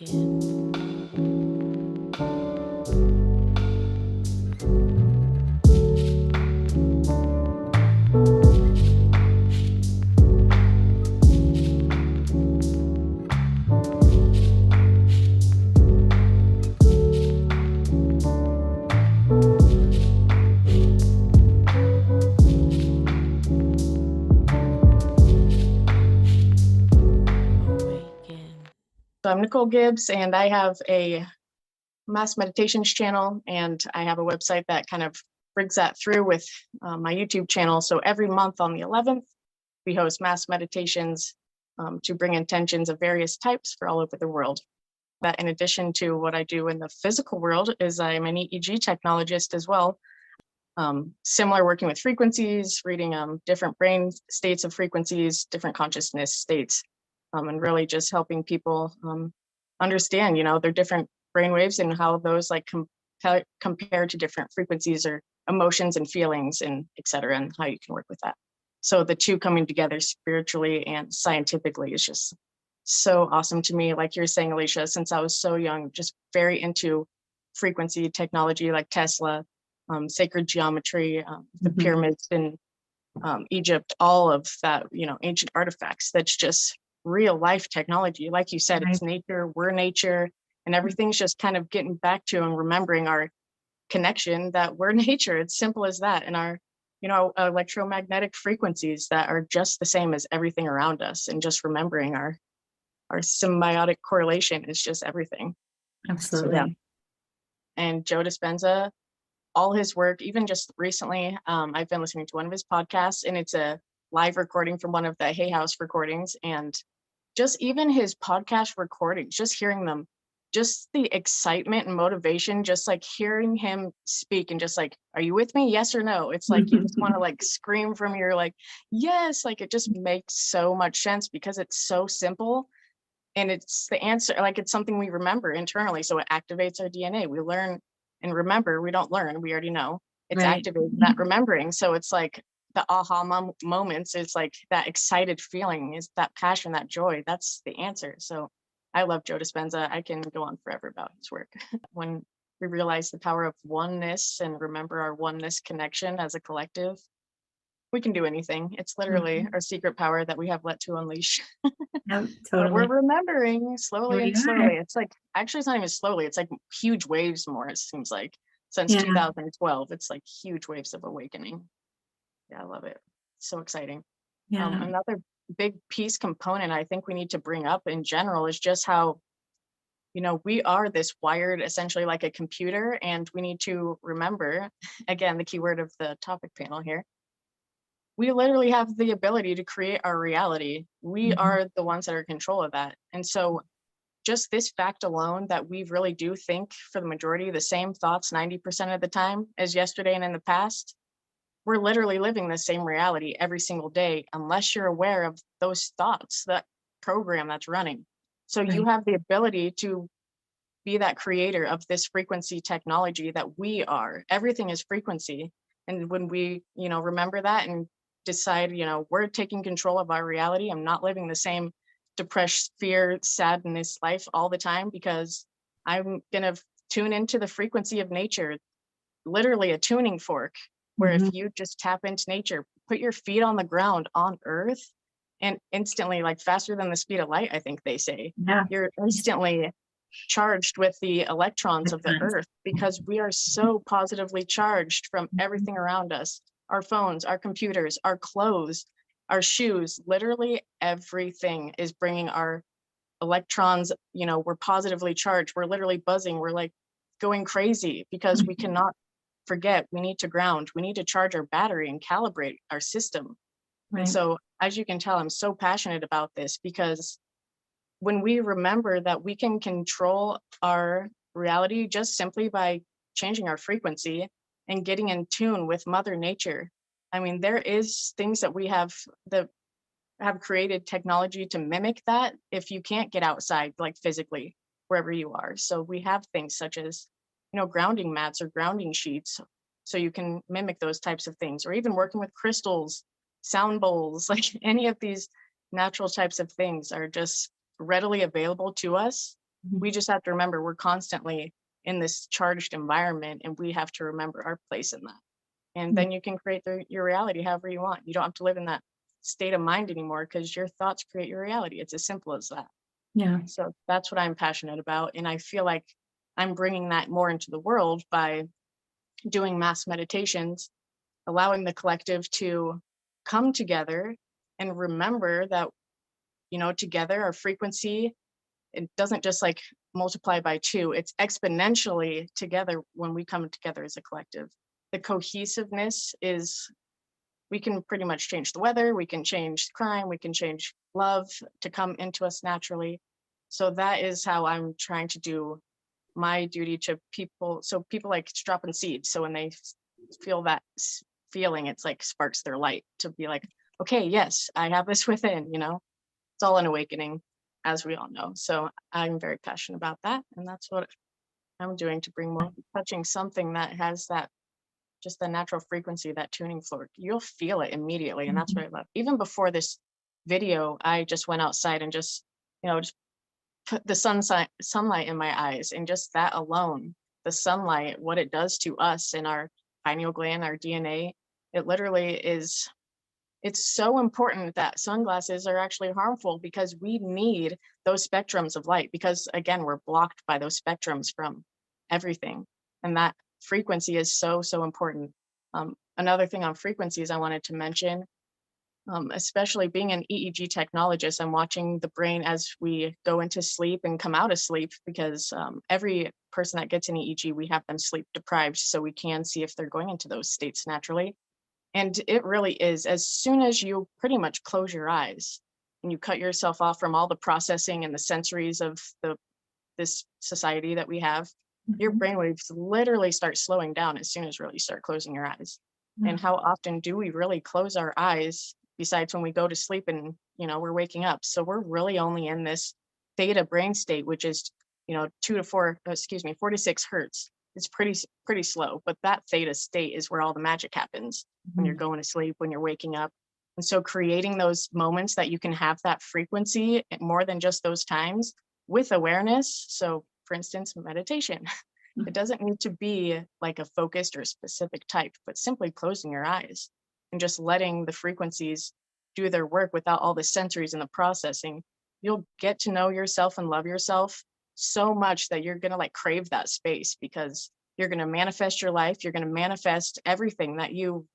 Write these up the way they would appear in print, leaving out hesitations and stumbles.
Awaken. Awaken. So I'm Nicole Gibbs, and I have a mass meditations channel, and I have a website that kind of brings that through with my YouTube channel. So every month on the 11th, we host mass meditations to bring intentions of various types for all over the world. That, in addition to what I do in the physical world, is I'm an EEG technologist as well. Similar, working with frequencies, reading different brain states of frequencies, different consciousness states, and really just helping people understand, their different brain waves and how those like compare to different frequencies or emotions and feelings and et cetera, and how you can work with that. So the two coming together spiritually and scientifically is just so awesome to me. Like you're saying, Alicia, since I was so young, just very into frequency technology like Tesla, sacred geometry, the pyramids in Egypt, all of that, ancient artifacts. That's just real life technology. Like you said, it's nature, we're nature, and everything's just kind of getting back to and remembering our connection that we're nature. It's simple as that. And our, electromagnetic frequencies that are just the same as everything around us, and just remembering our symbiotic correlation is just everything. Absolutely. So, yeah. And Joe Dispenza, all his work, even just recently, I've been listening to one of his podcasts, and it's a live recording from one of the Hay House recordings. And just even his podcast recordings, just hearing them, just the excitement and motivation, just like hearing him speak and just like, are you with me? Yes or no? It's like, you just want to like scream from your like, yes, like it just makes so much sense because it's so simple. And it's the answer, like it's something we remember internally. So it activates our DNA. We learn and remember, we don't learn, we already know. It's activating that remembering. So it's like the aha moments, it's like that excited feeling, is that passion, that joy. That's the answer. So I love Joe Dispenza. I can go on forever about his work. When we realize the power of oneness and remember our oneness connection as a collective, we can do anything. It's literally our secret power that we have let to unleash. Yep, But we're totally. remembering slowly and We slowly. are. It's like, actually, it's not even slowly. It's like huge waves more, it seems like. Since Yeah. 2012, it's like huge waves of awakening. Yeah, I love it. So exciting. Yeah. Another big piece component I think we need to bring up in general is just how, we are this wired essentially like a computer, and we need to remember, again, the keyword of the topic panel here, we literally have the ability to create our reality. We are the ones that are in control of that. And so just this fact alone, that we really do think for the majority the same thoughts 90% of the time as yesterday and in the past, we're literally living the same reality every single day, unless you're aware of those thoughts, that program that's running. So you have the ability to be that creator of this frequency technology that we are. Everything is frequency. And when we, remember that and decide, we're taking control of our reality, I'm not living the same depressed, fear, sadness life all the time, because I'm going to tune into the frequency of nature, literally a tuning fork, where if you just tap into nature, put your feet on the ground on earth, and instantly, like faster than the speed of light, I think they say, you're instantly charged with the electrons of the earth, because we are so positively charged from everything around us, our phones, our computers, our clothes, our shoes, literally everything is bringing our electrons. We're positively charged, we're literally buzzing, we're like going crazy, because we cannot forget, we need to ground, we need to charge our battery and calibrate our system. And so, as you can tell, I'm so passionate about this, because when we remember that we can control our reality just simply by changing our frequency and getting in tune with Mother Nature. I mean, there is things that we have that have created technology to mimic that if you can't get outside, like physically, wherever you are. So we have things such as, grounding mats or grounding sheets, so you can mimic those types of things, or even working with crystals, sound bowls, like any of these natural types of things are just readily available to us. we just have to remember we're constantly in this charged environment, and we have to remember our place in that. And then you can create your reality however you want. You don't have to live in that state of mind anymore, because your thoughts create your reality. It's as simple as that. Yeah. So that's what I'm passionate about. And I feel like I'm bringing that more into the world by doing mass meditations, allowing the collective to come together and remember that, together our frequency, it doesn't just like multiply by 2, it's exponentially together when we come together as a collective. The cohesiveness is, we can pretty much change the weather, we can change crime, we can change love to come into us naturally. So that is how I'm trying to do my duty to people. So people like dropping seeds. So when they feel that feeling, it's like sparks their light to be like, okay, yes, I have this within, it's all an awakening, as we all know. So I'm very passionate about that. And that's what I'm doing to bring more, touching something that has that, just the natural frequency, that tuning fork. You'll feel it immediately. And that's what I love. Even before this video, I just went outside and just put the sunlight in my eyes, and just that alone, the sunlight, what it does to us and our pineal gland, our DNA, it literally is, it's so important that sunglasses are actually harmful, because we need those spectrums of light, because again, we're blocked by those spectrums from everything. And that frequency is so, so important. Another thing on frequencies I wanted to mention, especially being an EEG technologist, I'm watching the brain as we go into sleep and come out of sleep, because every person that gets an EEG, we have them sleep deprived, so we can see if they're going into those states naturally. And it really is, as soon as you pretty much close your eyes and you cut yourself off from all the processing and the sensories of this society that we have, your brainwaves literally start slowing down as soon as really start closing your eyes. And how often do we really close our eyes, besides when we go to sleep and we're waking up? So we're really only in this theta brain state, which is 4 to 6 hertz. It's pretty slow, but that theta state is where all the magic happens, when you're going to sleep, when you're waking up. And so creating those moments that you can have that frequency more than just those times with awareness. So for instance, meditation. It doesn't need to be like a focused or specific type, but simply closing your eyes and just letting the frequencies do their work without all the sensories and the processing. You'll get to know yourself and love yourself so much that you're going to like crave that space, because you're going to manifest your life. You're going to manifest everything that you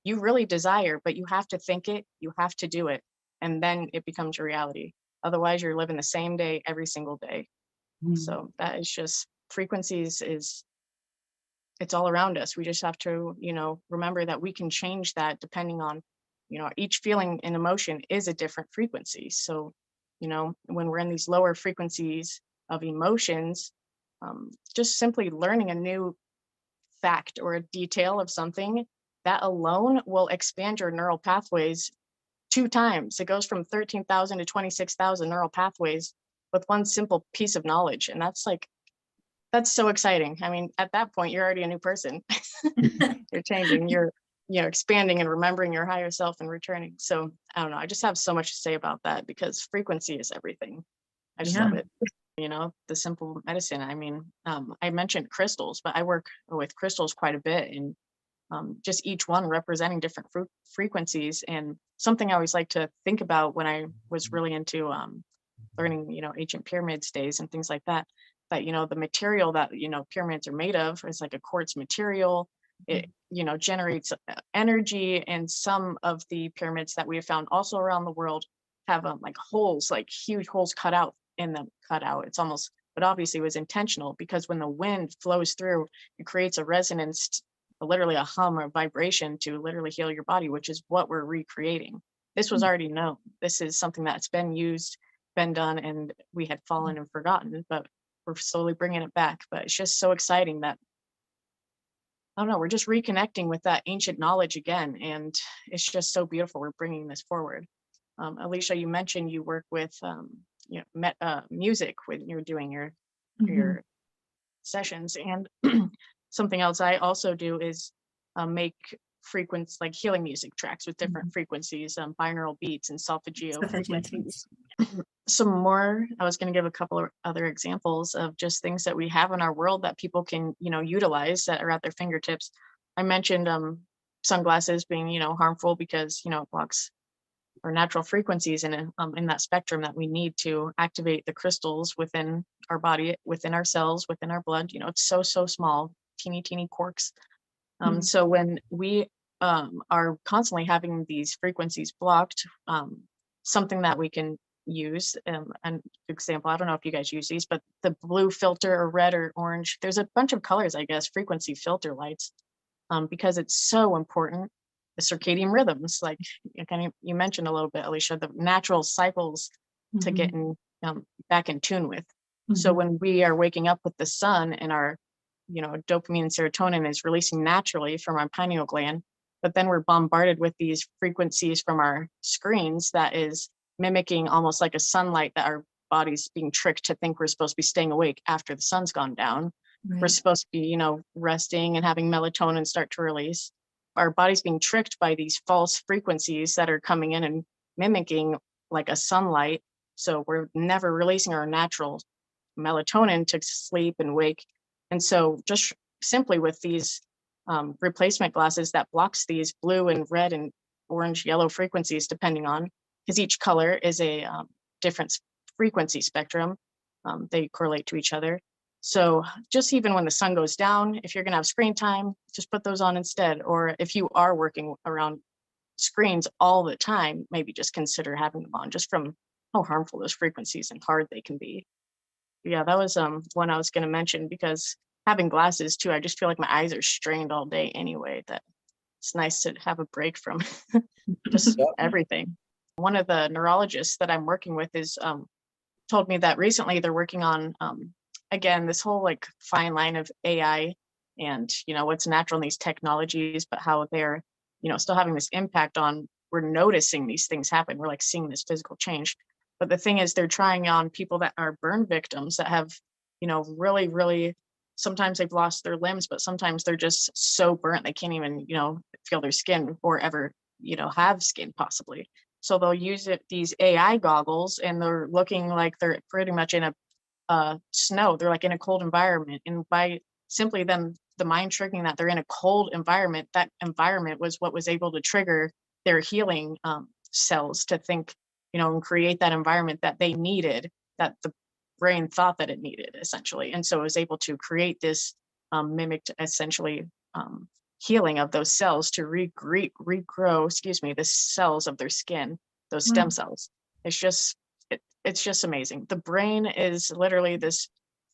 really desire, but you have to think it, you have to do it, and then it becomes your reality. Otherwise, you're living the same day every single day. So that is just, frequencies is, it's all around us. We just have to, remember that we can change that depending on, each feeling and emotion is a different frequency. So, when we're in these lower frequencies of emotions, just simply learning a new fact or a detail of something, that alone will expand your neural pathways 2 times. It goes from 13,000 to 26,000 neural pathways with one simple piece of knowledge. And that's so exciting. I mean, at that point, you're already a new person. You're changing, you're expanding and remembering your higher self and returning. So I don't know, I just have so much to say about that, because frequency is everything. I just love it. The simple medicine. I mean, I mentioned crystals, but I work with crystals quite a bit, and just each one representing different frequencies. And something I always like to think about when I was really into learning, ancient pyramids days and things like that, the material that, pyramids are made of is like a quartz material. It, generates energy. And some of the pyramids that we have found also around the world have like holes, like huge holes cut out in them, It's almost, but obviously it was intentional, because when the wind flows through, it creates a resonance, literally a hum or vibration to literally heal your body, which is what we're recreating. This was already known. This is something that's been used, been done, and we had fallen and forgotten, but we're slowly bringing it back. But it's just so exciting that, I don't know, we're just reconnecting with that ancient knowledge again. And it's just so beautiful. We're bringing this forward. Alicia, you mentioned you work with, music when you're doing your sessions. And something else I also do is make like healing music tracks with different frequencies, binaural beats and solfeggio frequencies. some more, I was going to give a couple of other examples of just things that we have in our world that people can, utilize that are at their fingertips. I mentioned sunglasses being, harmful because, it blocks our natural frequencies in that spectrum that we need to activate the crystals within our body, within our cells, within our blood. It's so small, teeny quarks. So when we are constantly having these frequencies blocked, something that we can use, an example, I don't know if you guys use these, but the blue filter or red or orange, there's a bunch of colors, I guess, frequency filter lights, because it's so important. The circadian rhythms, like you mentioned a little bit, Alicia, the natural cycles to get back in tune with. So when we are waking up with the sun and our dopamine and serotonin is releasing naturally from our pineal gland, but then we're bombarded with these frequencies from our screens that is mimicking almost like a sunlight that our body's being tricked to think we're supposed to be staying awake after the sun's gone down. We're Right. supposed to be, resting and having melatonin start to release. Our body's being tricked by these false frequencies that are coming in and mimicking like a sunlight. So we're never releasing our natural melatonin to sleep and wake. And so just simply with these replacement glasses that blocks these blue and red and orange, yellow frequencies, depending on, because each color is a different frequency spectrum. They correlate to each other. So just even when the sun goes down, if you're going to have screen time, just put those on instead. Or if you are working around screens all the time, maybe just consider having them on, just from how harmful those frequencies and hard they can be. Yeah, that was one I was going to mention, because having glasses too, I just feel like my eyes are strained all day anyway, that it's nice to have a break from just Yep. everything. One of the neurologists that I'm working with is told me that recently they're working on again, this whole like fine line of AI and what's natural in these technologies, but how they're still having this impact on, we're noticing these things happen, we're like seeing this physical change. But the thing is, they're trying on people that are burn victims that have really, sometimes they've lost their limbs, but sometimes they're just so burnt they can't even feel their skin or ever have skin possibly. So they'll use these AI goggles, and they're looking like they're pretty much in a snow. They're like in a cold environment, and by simply them, the mind triggering that they're in a cold environment, that environment was what was able to trigger their healing cells to think, and create that environment that they needed, that the brain thought that it needed, essentially. And so it was able to create this mimicked, essentially, healing of those cells to regrow, the cells of their skin, those stem cells. It's just amazing. The brain is literally this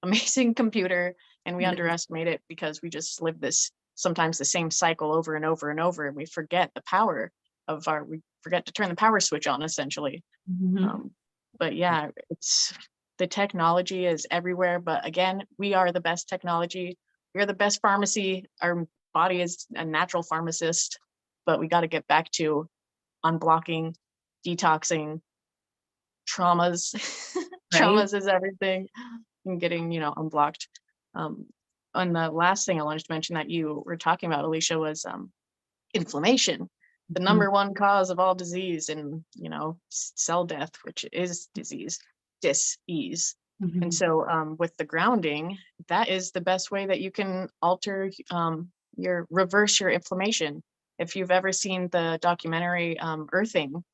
amazing computer, and we underestimate it because we just live this, sometimes the same cycle over and over and over, and we forget the power of we forget to turn the power switch on, essentially. But yeah, the technology is everywhere, but again, we are the best technology. We're the best pharmacy. Our body is a natural pharmacist, but we got to get back to unblocking, detoxing, traumas. Traumas is everything, and getting unblocked. And the last thing I wanted to mention that you were talking about, Alicia, was inflammation, the number one cause of all disease, and cell death, which is dis-ease. And so with the grounding, that is the best way that you can alter reverse your inflammation. If you've ever seen the documentary Earthing,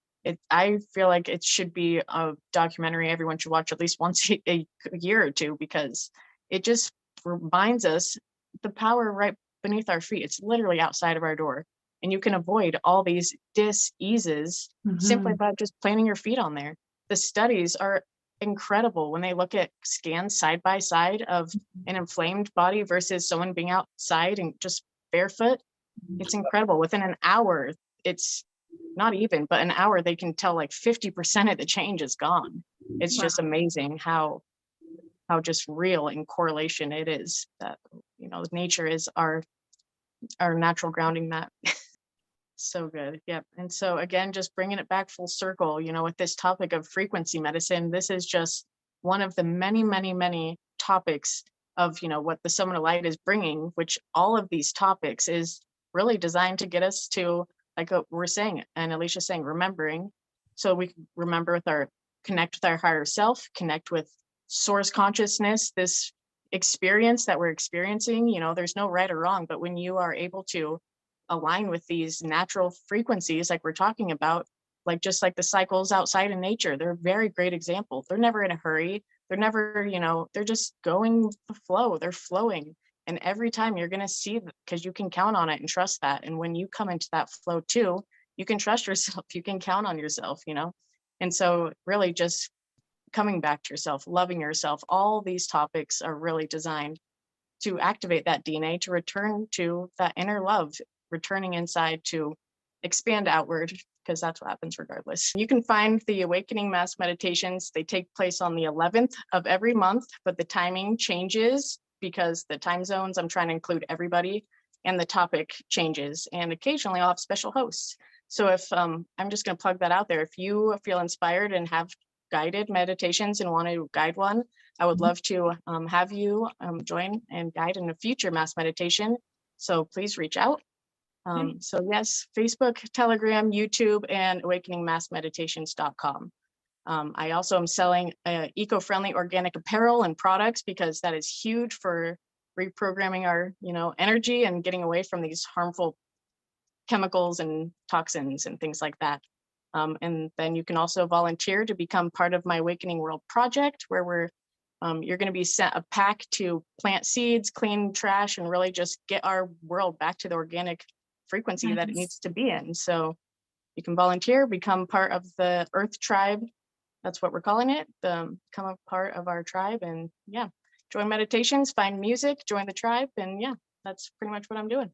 I feel like it should be a documentary everyone should watch at least once a year or two, because it just reminds us the power right beneath our feet. It's literally outside of our door, and you can avoid all these dis-eases simply by just planting your feet on there. The studies are incredible when they look at scans side by side of an inflamed body versus someone being outside and just barefoot. It's incredible. Within an hour, it's not even, but an hour, they can tell like 50% of the change is gone. It's just amazing how just real in correlation it is, that nature is our natural grounding mat. So good. Yep. And so again, just bringing it back full circle, with this topic of frequency medicine, this is just one of the many topics of what the Summit of Light is bringing, which all of these topics is really designed to get us to, like we're saying, and Alicia's saying, remembering, so we can remember with our connect with our higher self, connect with source consciousness, this experience that we're experiencing. You know, there's no right or wrong, but when you are able to align with these natural frequencies, like we're talking about, like just like the cycles outside in nature, they're a very great example. They're never in a hurry. They're never, you know, they're just going with the flow. They're flowing. And every time you're going to see, because you can count on it and trust that. And when you come into that flow too, you can trust yourself. You can count on yourself, you know? And so really just coming back to yourself, loving yourself, all these topics are really designed to activate that DNA, to return to that inner love, returning inside to expand outward, because that's what happens regardless. You can find the Awakening Mass Meditations. They take place on the 11th of every month, but the timing changes because the time zones, I'm trying to include everybody, and the topic changes. And occasionally I'll have special hosts. So if I'm just going to plug that out there, if you feel inspired and have guided meditations and want to guide one, I would love to have you join and guide in a future mass meditation. So please reach out. So yes, Facebook, Telegram, YouTube, and awakeningmassmeditations.com. I also am selling eco-friendly organic apparel and products because that is huge for reprogramming our, you know, energy and getting away from these harmful chemicals and toxins and things like that. And then you can also volunteer to become part of my Awakening World project, where you're going to be sent a pack to plant seeds, clean trash, and really just get our world back to the organic frequency that it needs to be in. So you can volunteer, become part of the Earth Tribe. That's what we're calling it. Become a part of our tribe, and yeah, join meditations, find music, join the tribe, and yeah, that's pretty much what I'm doing.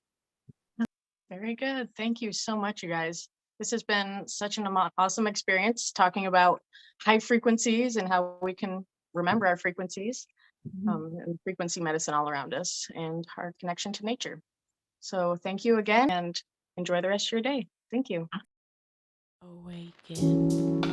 Very good. Thank you so much, you guys. This has been such an awesome experience talking about high frequencies and how we can remember our frequencies, and frequency medicine all around us and our connection to nature. So thank you again and enjoy the rest of your day. Thank you. Awaken.